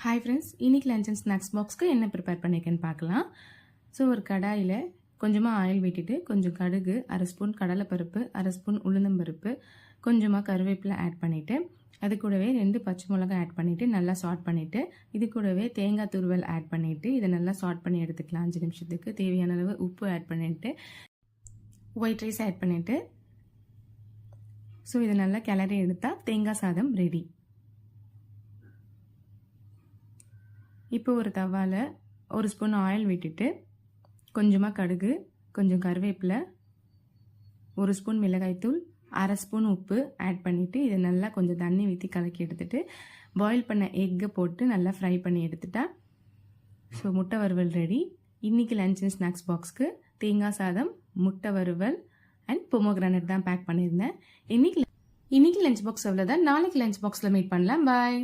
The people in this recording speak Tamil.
ஹாய் ஃப்ரெண்ட்ஸ், இன்றைக்கி லஞ்ச் அண்ட் ஸ்நாக்ஸ் பாக்ஸ்க்கு என்ன ப்ரிப்பேர் பண்ணியிருக்கேன்னு பார்க்கலாம். ஸோ ஒரு கடாயில் கொஞ்சமாக ஆயில் விட்டுட்டு கொஞ்சம் கடுகு, அரை ஸ்பூன் கடலைப்பருப்பு, அரை ஸ்பூன் உளுந்தம்பருப்பு, கொஞ்சமாக கருவேப்பிலை ஆட் பண்ணிவிட்டு அது கூடவே 2 பச்சை மிளகாய் ஆட் பண்ணிவிட்டு நல்லா சாட் பண்ணிவிட்டு இது கூடவே தேங்காய் துருவல் ஆட் பண்ணிவிட்டு இதை நல்லா சாட் பண்ணி எடுத்துக்கலாம். 5 நிமிஷத்துக்கு தேவையான அளவு உப்பு ஆட் பண்ணிவிட்டு ஒயிட் ரைஸ் ஆட் பண்ணிவிட்டு ஸோ இதை நல்லா கிளறி எடுத்தால் தேங்காய் சாதம் ரெடி. இப்போ ஒரு தவாவில் ஒரு ஸ்பூன் ஆயில் விட்டுட்டு கொஞ்சமாக கடுகு, கொஞ்சம் கருவேப்பிலை, ஒரு ஸ்பூன் மிளகாய்த்தூள், அரை ஸ்பூன் உப்பு ஆட் பண்ணிவிட்டு இதை நல்லா கொஞ்சம் தண்ணி ஊற்றி கலக்கி எடுத்துகிட்டு பாயில் பண்ண எக்கை போட்டு நல்லா ஃப்ரை பண்ணி எடுத்துட்டா ஸோ முட்டை வறுவல் ரெடி. இன்றைக்கி லஞ்ச் அண்ட் ஸ்நாக்ஸ் பாக்ஸ்க்கு தேங்காய் சாதம், முட்டை வறுவல் அண்ட் பொமோகிரானட் தான் பேக் பண்ணியிருந்தேன். இன்றைக்கி லஞ்ச் பாக்ஸ் அவ்வளோதான். நாளைக்கு லஞ்ச் பாக்ஸில் மீட் பண்ணலாம். பாய்.